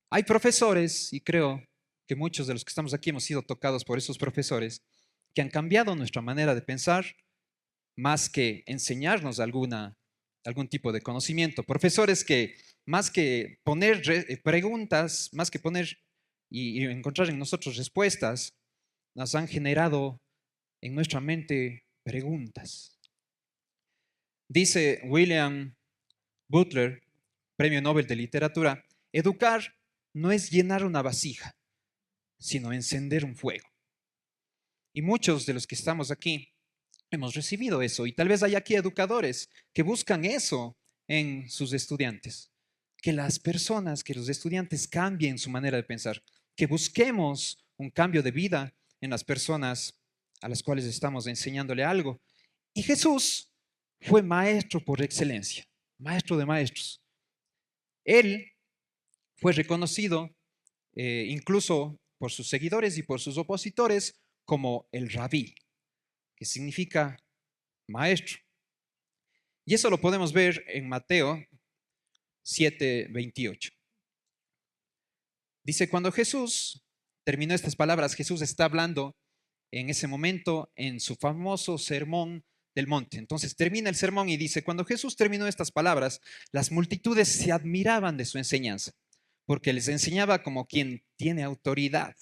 Hay profesores, y creo que muchos de los que estamos aquí hemos sido tocados por esos profesores, que han cambiado nuestra manera de pensar más que enseñarnos algún tipo de conocimiento. Profesores que más que poner preguntas, más que poner y encontrar en nosotros respuestas, nos han generado en nuestra mente preguntas. Dice William Butler, Premio Nobel de Literatura, educar no es llenar una vasija, sino encender un fuego. Y muchos de los que estamos aquí hemos recibido eso. Y tal vez hay aquí educadores que buscan eso en sus estudiantes. Que las personas, que los estudiantes cambien su manera de pensar. Que busquemos un cambio de vida en las personas a las cuales estamos enseñándole algo. Y Jesús fue maestro por excelencia, maestro de maestros. Él fue reconocido incluso por sus seguidores y por sus opositores como el rabí, que significa maestro. Y eso lo podemos ver en Mateo 7:28. Dice, cuando Jesús terminó estas palabras, Jesús está hablando en ese momento en su famoso sermón del monte. Entonces termina el sermón y dice, cuando Jesús terminó estas palabras, las multitudes se admiraban de su enseñanza, porque les enseñaba como quien tiene autoridad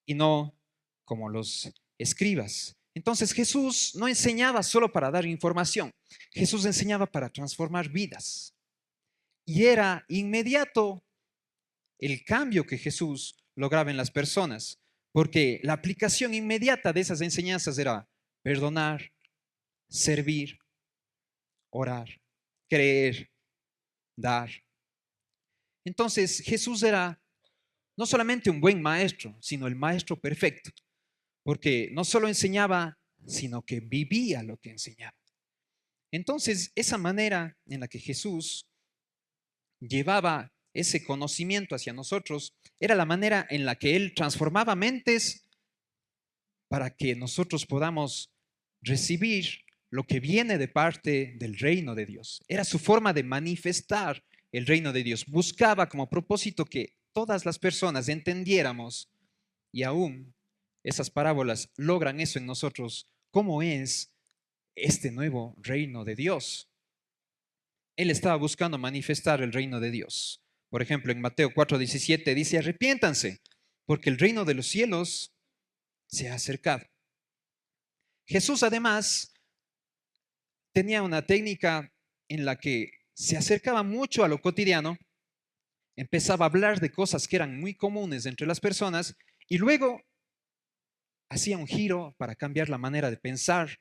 y no como los escribas. Entonces Jesús no enseñaba solo para dar información, Jesús enseñaba para transformar vidas. Y era inmediato el cambio que Jesús lograba en las personas, porque la aplicación inmediata de esas enseñanzas era perdonar, servir, orar, creer, dar. Entonces Jesús era no solamente un buen maestro, sino el maestro perfecto, porque no solo enseñaba, sino que vivía lo que enseñaba. Entonces, esa manera en la que Jesús llevaba ese conocimiento hacia nosotros era la manera en la que Él transformaba mentes para que nosotros podamos recibir lo que viene de parte del reino de Dios. Era su forma de manifestar el reino de Dios. Buscaba como propósito que todas las personas entendiéramos y aún esas parábolas logran eso en nosotros, cómo es este nuevo reino de Dios. Él estaba buscando manifestar el reino de Dios. Por ejemplo, en Mateo 4:17 dice, arrepiéntanse, porque el reino de los cielos se ha acercado. Jesús además tenía una técnica en la que se acercaba mucho a lo cotidiano, empezaba a hablar de cosas que eran muy comunes entre las personas y luego hacía un giro para cambiar la manera de pensar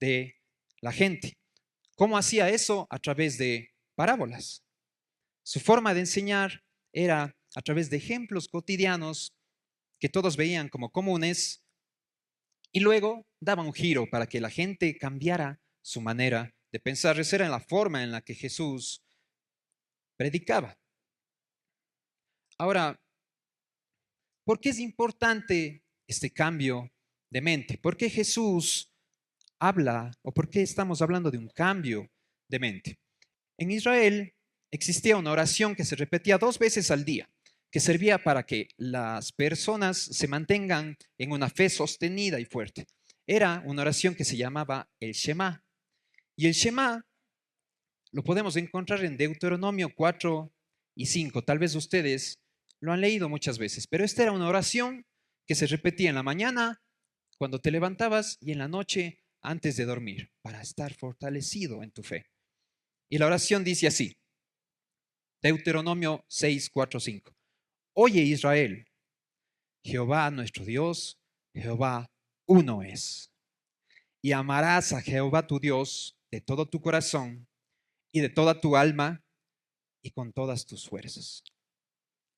de la gente. ¿Cómo hacía eso? A través de parábolas. Su forma de enseñar era a través de ejemplos cotidianos que todos veían como comunes y luego daba un giro para que la gente cambiara su manera de pensar. Esa era la forma en la que Jesús predicaba. Ahora, ¿por qué es importante este cambio de mente? ¿Por qué Jesús habla o por qué estamos hablando de un cambio de mente? En Israel existía una oración que se repetía 2 veces al día, que servía para que las personas se mantengan en una fe sostenida y fuerte. Era una oración que se llamaba el Shema. Y el Shema lo podemos encontrar en Deuteronomio 4 y 5. Tal vez ustedes lo han leído muchas veces, pero esta era una oración que se repetía en la mañana, cuando te levantabas y en la noche antes de dormir, para estar fortalecido en tu fe. Y la oración dice así, Deuteronomio 6, 4, 5. Oye Israel, Jehová nuestro Dios, Jehová uno es. Y amarás a Jehová tu Dios de todo tu corazón y de toda tu alma y con todas tus fuerzas.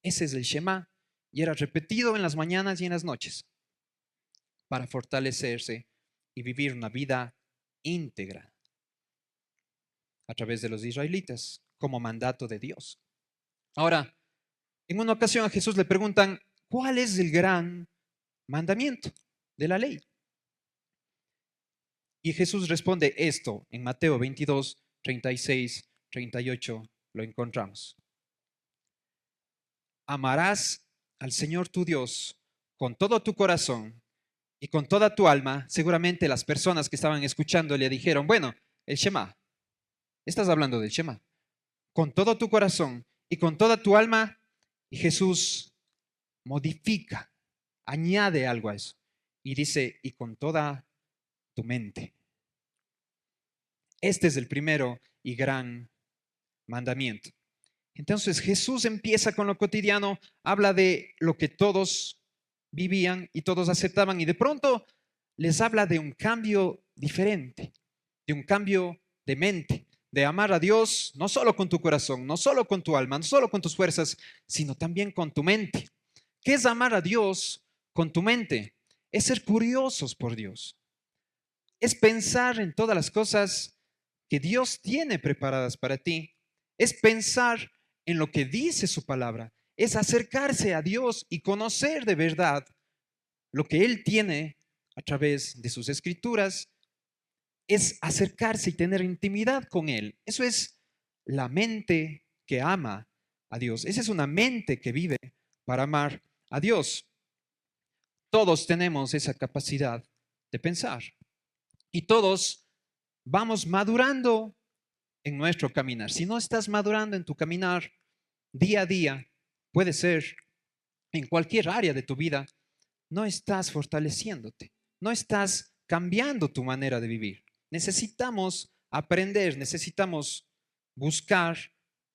Ese es el Shema y era repetido en las mañanas y en las noches para fortalecerse y vivir una vida íntegra a través de los israelitas como mandato de Dios. Ahora, en una ocasión a Jesús le preguntan, ¿cuál es el gran mandamiento de la ley? Y Jesús responde esto en Mateo 22, 36, 38, lo encontramos. amarás al Señor tu Dios con todo tu corazón y con toda tu alma. Seguramente las personas que estaban escuchando le dijeron, bueno, el Shema, estás hablando del Shema, con todo tu corazón y con toda tu alma. Y Jesús modifica, añade algo a eso y dice, y con toda tu mente. Este es el primero y gran mandamiento. Entonces Jesús empieza con lo cotidiano, habla de lo que todos vivían y todos aceptaban, y de pronto les habla de un cambio diferente, de un cambio de mente, de amar a Dios no solo con tu corazón, no solo con tu alma, no solo con tus fuerzas, sino también con tu mente. ¿Qué es amar a Dios con tu mente? Es ser curiosos por Dios, es pensar en todas las cosas que Dios tiene preparadas para ti, es pensar en lo que dice su palabra, es acercarse a Dios y conocer de verdad lo que Él tiene a través de sus escrituras, es acercarse y tener intimidad con Él. Eso es la mente que ama a Dios. Esa es una mente que vive para amar a Dios. Todos tenemos esa capacidad de pensar y todos vamos madurando en nuestro caminar. Si no estás madurando en tu caminar día a día, puede ser en cualquier área de tu vida, no estás fortaleciéndote, no estás cambiando tu manera de vivir. Necesitamos aprender, necesitamos buscar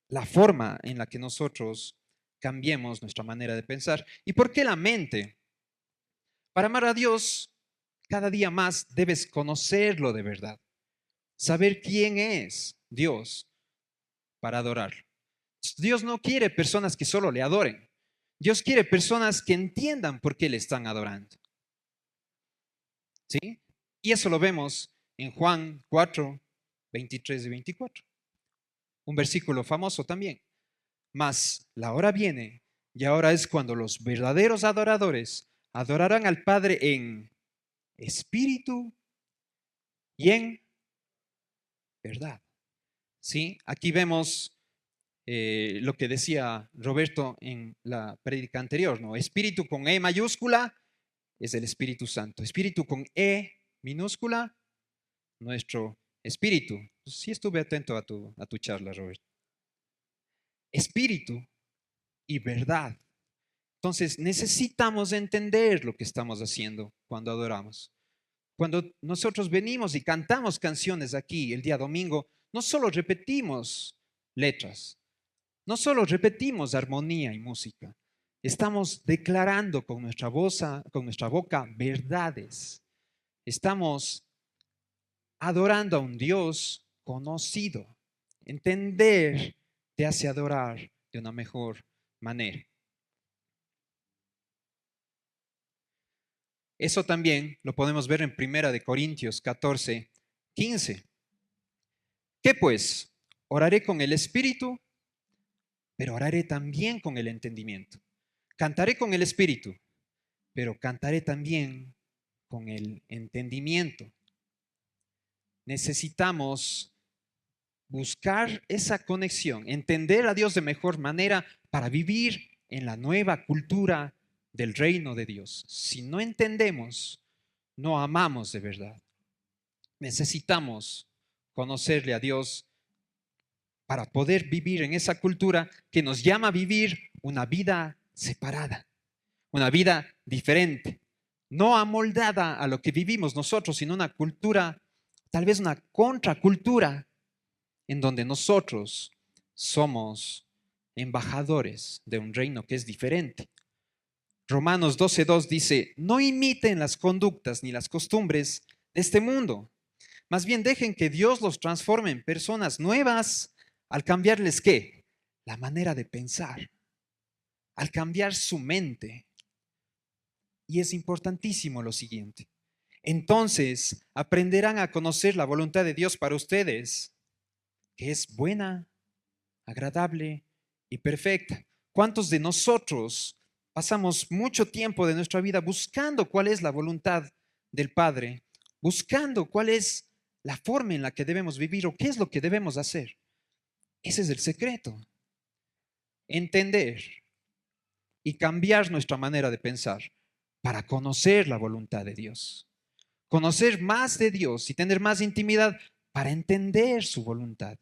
la forma en la que nosotros cambiemos nuestra manera de pensar. ¿Y por qué la mente? Para amar a Dios, cada día más debes conocerlo de verdad, saber quién es Dios para adorarlo. Dios no quiere personas que solo le adoren. Dios quiere personas que entiendan por qué le están adorando. ¿Sí? Y eso lo vemos en Juan 4, 23 y 24. Un versículo famoso también. Mas la hora viene y ahora es cuando los verdaderos adoradores adorarán al Padre en espíritu y en verdad. ¿Sí? Aquí vemos lo que decía Roberto en la prédica anterior, ¿no? Espíritu con E mayúscula es el Espíritu Santo. Espíritu con E minúscula, nuestro espíritu. Sí estuve atento a tu charla, Roberto. Espíritu y verdad. Entonces necesitamos entender lo que estamos haciendo cuando adoramos. Cuando nosotros venimos y cantamos canciones aquí el día domingo, no solo repetimos letras, no solo repetimos armonía y música, estamos declarando con nuestra boca verdades. Estamos adorando a un Dios conocido. Entender te hace adorar de una mejor manera. Eso también lo podemos ver en 1 Corintios 14, 15. ¿Qué pues? Oraré con el espíritu, pero oraré también con el entendimiento. Cantaré con el espíritu, pero cantaré también con el entendimiento. Necesitamos buscar esa conexión, entender a Dios de mejor manera para vivir en la nueva cultura del reino de Dios. Si no entendemos, no amamos de verdad. Necesitamos conocerle a Dios para poder vivir en esa cultura que nos llama a vivir una vida separada, una vida diferente, no amoldada a lo que vivimos nosotros, sino una cultura, tal vez una contracultura, en donde nosotros somos embajadores de un reino que es diferente. Romanos 12:2 dice, no imiten las conductas ni las costumbres de este mundo, más bien dejen que Dios los transforme en personas nuevas al cambiarles ¿qué? La manera de pensar, al cambiar su mente. Y es importantísimo lo siguiente. Entonces aprenderán a conocer la voluntad de Dios para ustedes, que es buena, agradable y perfecta. ¿Cuántos de nosotros pasamos mucho tiempo de nuestra vida buscando cuál es la voluntad del Padre, buscando cuál es la forma en la que debemos vivir o qué es lo que debemos hacer? Ese es el secreto. Entender y cambiar nuestra manera de pensar para conocer la voluntad de Dios. Conocer más de Dios y tener más intimidad para entender su voluntad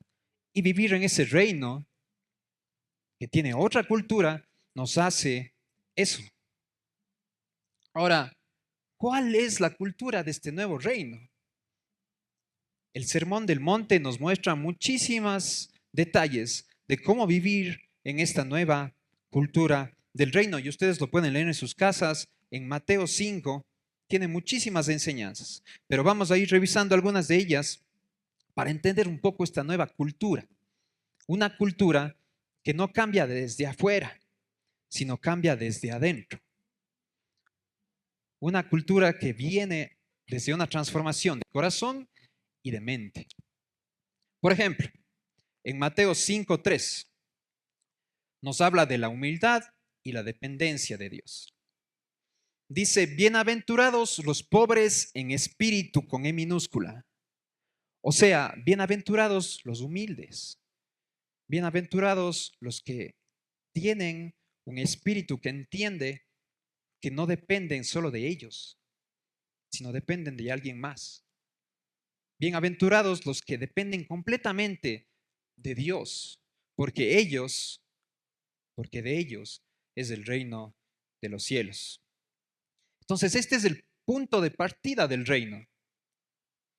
y vivir en ese reino que tiene otra cultura, nos hace eso. Ahora, ¿cuál es la cultura de este nuevo reino? El Sermón del Monte nos muestra muchísimos detalles de cómo vivir en esta nueva cultura del reino. Y ustedes lo pueden leer en sus casas. En Mateo 5 tiene muchísimas enseñanzas, pero vamos a ir revisando algunas de ellas para entender un poco esta nueva cultura. Una cultura que no cambia desde afuera, sino cambia desde adentro. Una cultura que viene desde una transformación de corazón y de mente. Por ejemplo, en Mateo 5:3 nos habla de la humildad y la dependencia de Dios. Dice, bienaventurados los pobres en espíritu con E minúscula. O sea, bienaventurados los humildes. Bienaventurados los que tienen un espíritu que entiende que no dependen solo de ellos, sino dependen de alguien más. Bienaventurados los que dependen completamente de Dios, porque de ellos es el reino de los cielos. Entonces, este es el punto de partida del reino.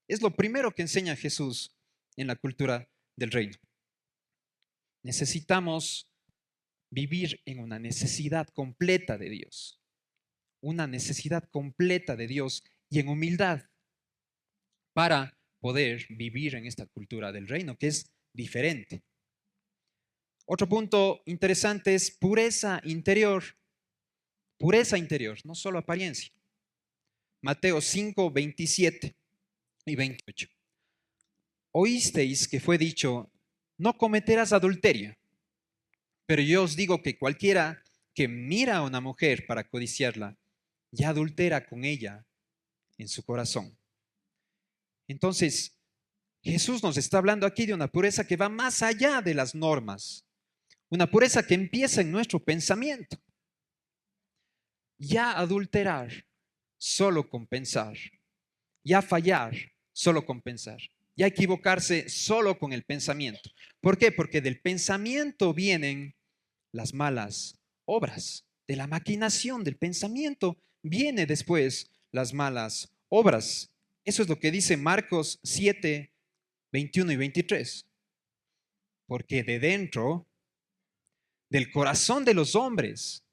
Es lo primero que enseña Jesús en la cultura del reino. Necesitamos vivir en una necesidad completa de Dios. Una necesidad completa de Dios y en humildad para poder vivir en esta cultura del reino, que es diferente. Otro punto interesante es pureza interior. Pureza interior, no solo apariencia. Mateo 5, 27 y 28. Oísteis que fue dicho, no cometerás adulterio, pero yo os digo que cualquiera que mira a una mujer para codiciarla, ya adultera con ella en su corazón. Entonces, Jesús nos está hablando aquí de una pureza que va más allá de las normas, una pureza que empieza en nuestro pensamiento. Ya adulterar solo con pensar, ya fallar solo con pensar, ya equivocarse solo con el pensamiento. ¿Por qué? Porque del pensamiento vienen las malas obras, de la maquinación del pensamiento viene después las malas obras. Eso es lo que dice Marcos 7, 21 y 23. Porque de dentro, del corazón de los hombres,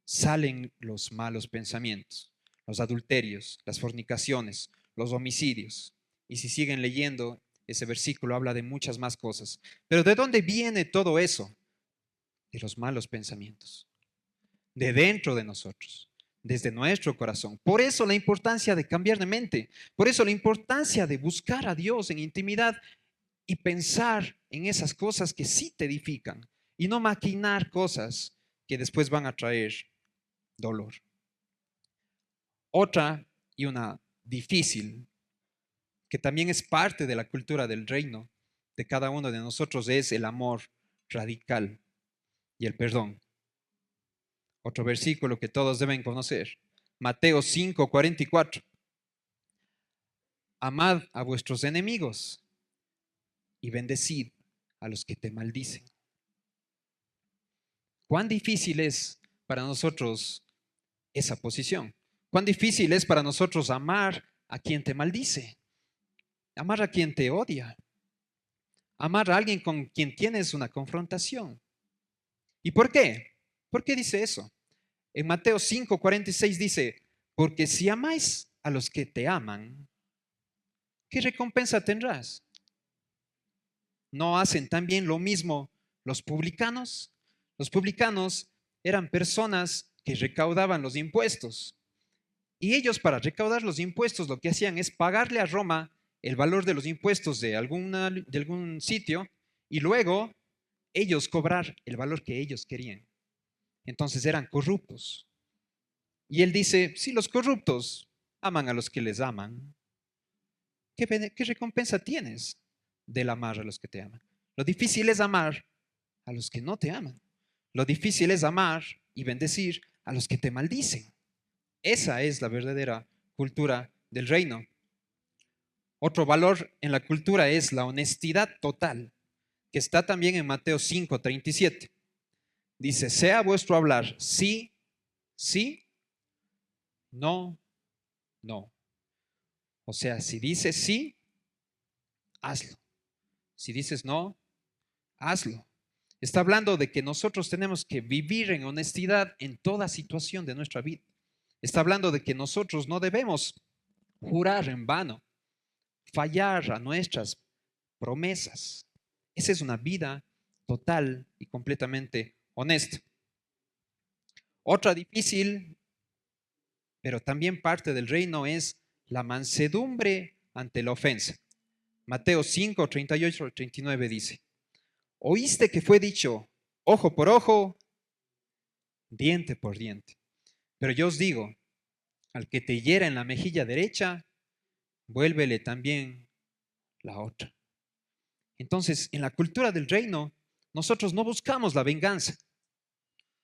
salen los malos pensamientos, los adulterios, las fornicaciones, los homicidios. Y si siguen leyendo, ese versículo habla de muchas más cosas. Pero ¿de dónde viene todo eso? De los malos pensamientos, de dentro de nosotros, desde nuestro corazón. Por eso la importancia de cambiar de mente, por eso la importancia de buscar a Dios en intimidad y pensar en esas cosas que sí te edifican y no maquinar cosas que después van a traer dolor. Otra y una difícil, que también es parte de la cultura del reino de cada uno de nosotros, es el amor radical y el perdón. Otro versículo que todos deben conocer, Mateo 5, 44. Amad a vuestros enemigos y bendecid a los que te maldicen. ¿Cuán difícil es para nosotros esa posición? ¿Cuán difícil es para nosotros amar a quien te maldice? Amar a quien te odia. Amar a alguien con quien tienes una confrontación. ¿Y por qué? ¿Por qué dice eso? En Mateo 5, 46 dice, porque si amáis a los que te aman, ¿qué recompensa tendrás? ¿No hacen también lo mismo los publicanos? Los publicanos eran personas que recaudaban los impuestos. Y ellos para recaudar los impuestos lo que hacían es pagarle a Roma el valor de los impuestos de algún sitio y luego ellos cobrar el valor que ellos querían. Entonces eran corruptos. Y él dice, si los corruptos aman a los que les aman, ¿qué recompensa tienes del amar a los que te aman? Lo difícil es amar a los que no te aman. Lo difícil es amar y bendecir a los que te maldicen. Esa es la verdadera cultura del reino. Otro valor en la cultura es la honestidad total, que está también en Mateo 5:37. Dice, sea vuestro hablar sí, sí, no, no. O sea, si dices sí, hazlo. Si dices no, hazlo. Está hablando de que nosotros tenemos que vivir en honestidad en toda situación de nuestra vida. Está hablando de que nosotros no debemos jurar en vano, fallar a nuestras promesas. Esa es una vida total y completamente honesta. Otra difícil, pero también parte del reino, es la mansedumbre ante la ofensa. Mateo 5:38-39 dice, oíste que fue dicho, ojo por ojo, diente por diente. Pero yo os digo, al que te hiera en la mejilla derecha, vuélvele también la otra. Entonces, en la cultura del reino, nosotros no buscamos la venganza.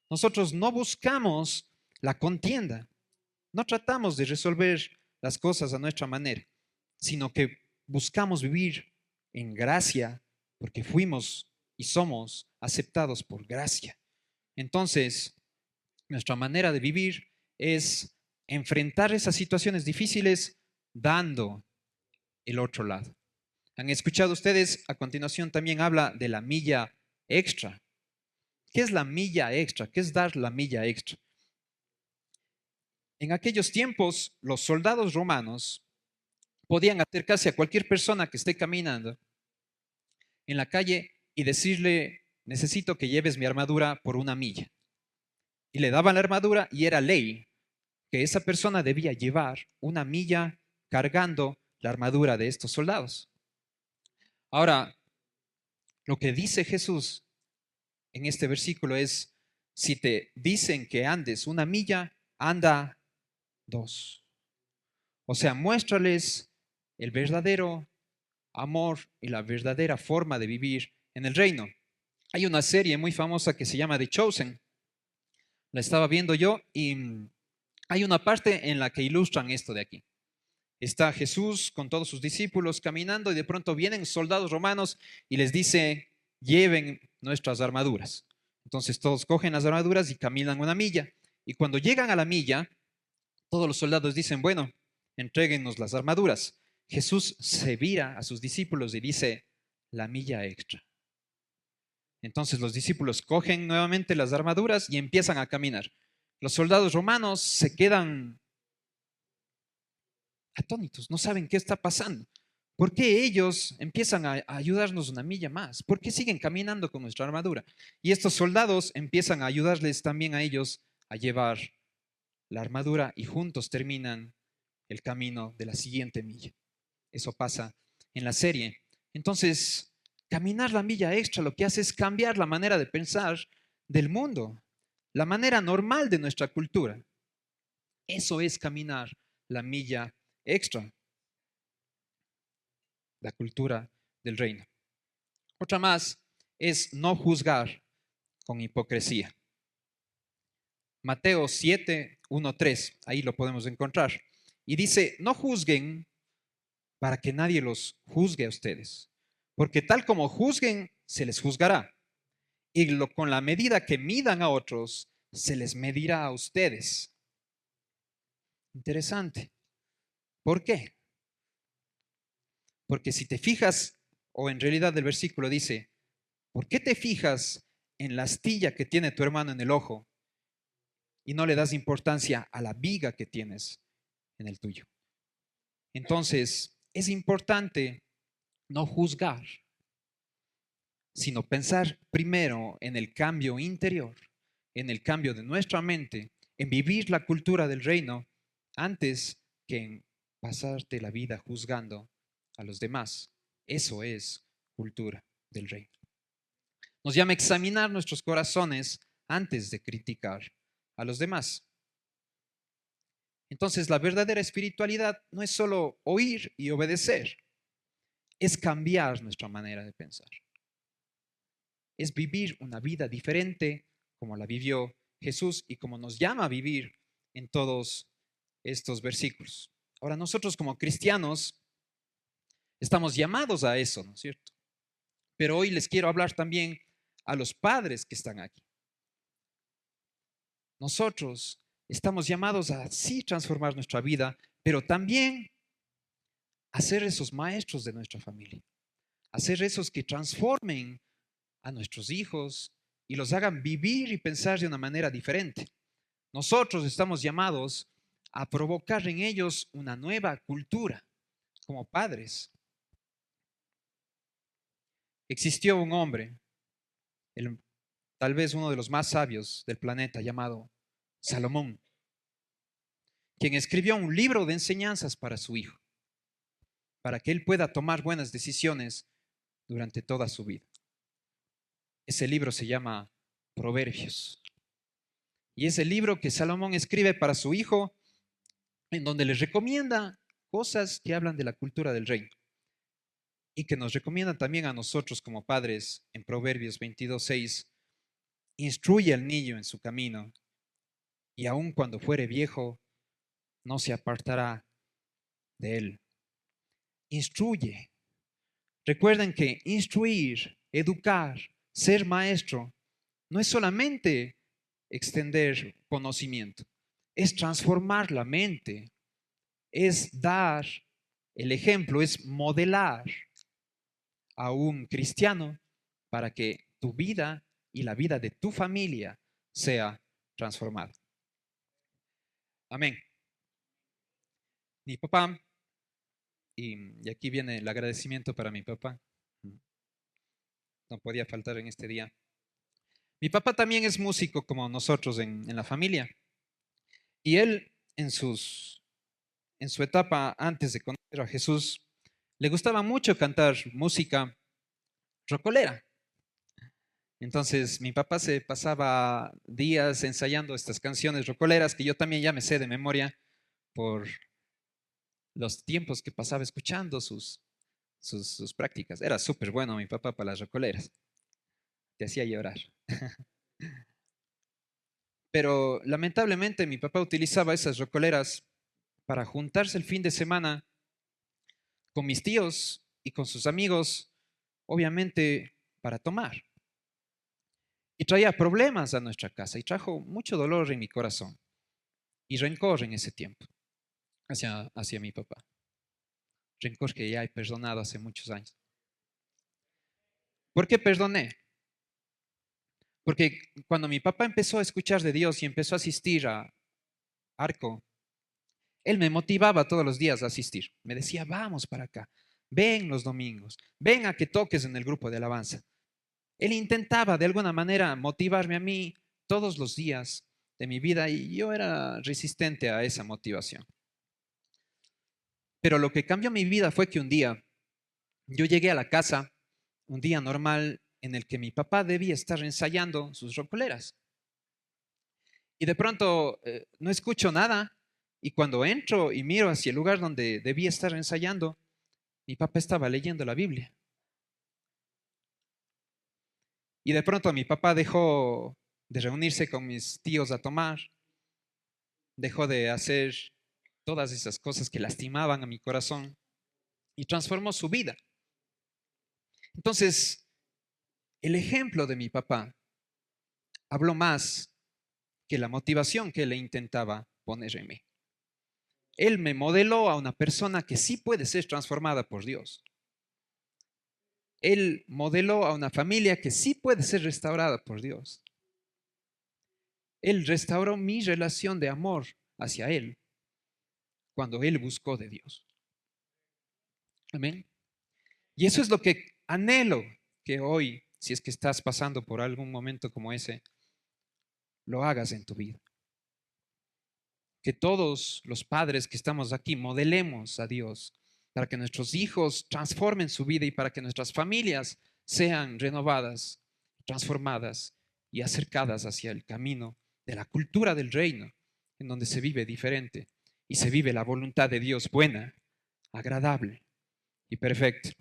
Nosotros no buscamos la contienda. No tratamos de resolver las cosas a nuestra manera, sino que buscamos vivir en gracia porque fuimos y somos aceptados por gracia. Entonces, nuestra manera de vivir es enfrentar esas situaciones difíciles dando el otro lado. ¿Han escuchado ustedes? A continuación también habla de la milla extra. ¿Qué es la milla extra? ¿Qué es dar la milla extra? En aquellos tiempos, los soldados romanos podían acercarse a cualquier persona que esté caminando en la calle y decirle, necesito que lleves mi armadura por una milla. Y le daban la armadura y era ley que esa persona debía llevar una milla cargando la armadura de estos soldados. Ahora, lo que dice Jesús en este versículo es, si te dicen que andes una milla, anda dos. O sea, muéstrales el verdadero amor y la verdadera forma de vivir en el reino. Hay una serie muy famosa que se llama The Chosen. La estaba viendo yo y hay una parte en la que ilustran esto de aquí. Está Jesús con todos sus discípulos caminando y de pronto vienen soldados romanos y les dice, lleven nuestras armaduras. Entonces todos cogen las armaduras y caminan una milla. Y cuando llegan a la milla, todos los soldados dicen, bueno, entréguenos las armaduras. Jesús se vira a sus discípulos y dice, la milla extra. Entonces los discípulos cogen nuevamente las armaduras y empiezan a caminar. Los soldados romanos se quedan atónitos, no saben qué está pasando. ¿Por qué ellos empiezan a ayudarnos una milla más? ¿Por qué siguen caminando con nuestra armadura? Y estos soldados empiezan a ayudarles también a ellos a llevar la armadura y juntos terminan el camino de la siguiente milla. Eso pasa en la serie. Entonces, caminar la milla extra lo que hace es cambiar la manera de pensar del mundo, la manera normal de nuestra cultura. Eso es caminar la milla extra, la cultura del reino. Otra más es no juzgar con hipocresía. Mateo 7:1-3, ahí lo podemos encontrar. Y dice, no juzguen para que nadie los juzgue a ustedes, porque tal como juzguen, se les juzgará. Y con la medida que midan a otros, se les medirá a ustedes. Interesante. ¿Por qué? Porque si te fijas, o en realidad el versículo dice, ¿por qué te fijas en la astilla que tiene tu hermano en el ojo y no le das importancia a la viga que tienes en el tuyo? Entonces, es importante no juzgar, sino pensar primero en el cambio interior, en el cambio de nuestra mente, en vivir la cultura del reino antes que en pasarte la vida juzgando a los demás. Eso es cultura del reino. Nos llama a examinar nuestros corazones antes de criticar a los demás. Entonces, la verdadera espiritualidad no es solo oír y obedecer, es cambiar nuestra manera de pensar. Es vivir una vida diferente como la vivió Jesús y como nos llama a vivir en todos estos versículos. Ahora, nosotros como cristianos estamos llamados a eso, ¿no es cierto? Pero hoy les quiero hablar también a los padres que están aquí. Nosotros estamos llamados a sí transformar nuestra vida, pero también a ser esos maestros de nuestra familia, a ser esos que transformen a nuestros hijos y los hagan vivir y pensar de una manera diferente. Nosotros estamos llamados a provocar en ellos una nueva cultura como padres. Existió un hombre, tal vez uno de los más sabios del planeta, llamado Salomón, quien escribió un libro de enseñanzas para su hijo, para que él pueda tomar buenas decisiones durante toda su vida. Ese libro se llama Proverbios. Y es el libro que Salomón escribe para su hijo, en donde les recomienda cosas que hablan de la cultura del reino y que nos recomiendan también a nosotros como padres en Proverbios 22:6. Instruye al niño en su camino y aun cuando fuere viejo, no se apartará de él. Instruye. Recuerden que instruir, educar, ser maestro, no es solamente extender conocimiento, es transformar la mente, es dar el ejemplo, es modelar a un cristiano para que tu vida y la vida de tu familia sea transformada. Amén. Mi papá, y aquí viene el agradecimiento para mi papá, no podía faltar en este día. Mi papá también es músico como nosotros en la familia. Y él en su etapa antes de conocer a Jesús, le gustaba mucho cantar música rockolera. Entonces mi papá se pasaba días ensayando estas canciones rockoleras que yo también ya me sé de memoria por los tiempos que pasaba escuchando sus prácticas. Era súper bueno mi papá para las rockoleras. Te hacía llorar. Pero lamentablemente mi papá utilizaba esas rockoleras para juntarse el fin de semana con mis tíos y con sus amigos, obviamente para tomar. Y traía problemas a nuestra casa y trajo mucho dolor en mi corazón y rencor en ese tiempo hacia mi papá. Rencor que ya he perdonado hace muchos años. ¿Por qué perdoné? Porque cuando mi papá empezó a escuchar de Dios y empezó a asistir a Arco, él me motivaba todos los días a asistir. Me decía, vamos para acá, ven los domingos, ven a que toques en el grupo de alabanza. Él intentaba de alguna manera motivarme a mí todos los días de mi vida y yo era resistente a esa motivación. Pero lo que cambió mi vida fue que un día yo llegué a la casa, un día normal en el que mi papá debía estar ensayando sus rockoleras. Y de pronto no escucho nada y cuando entro y miro hacia el lugar donde debía estar ensayando, mi papá estaba leyendo la Biblia. Y de pronto mi papá dejó de reunirse con mis tíos a tomar, dejó de hacer todas esas cosas que lastimaban a mi corazón y transformó su vida. Entonces, el ejemplo de mi papá habló más que la motivación que él intentaba poner en mí. Él me modeló a una persona que sí puede ser transformada por Dios. Él modeló a una familia que sí puede ser restaurada por Dios. Él restauró mi relación de amor hacia Él cuando Él buscó de Dios. Amén. Y eso es lo que anhelo que hoy, si es que estás pasando por algún momento como ese, lo hagas en tu vida. Que todos los padres que estamos aquí modelemos a Dios para que nuestros hijos transformen su vida y para que nuestras familias sean renovadas, transformadas y acercadas hacia el camino de la cultura del reino, en donde se vive diferente y se vive la voluntad de Dios buena, agradable y perfecta.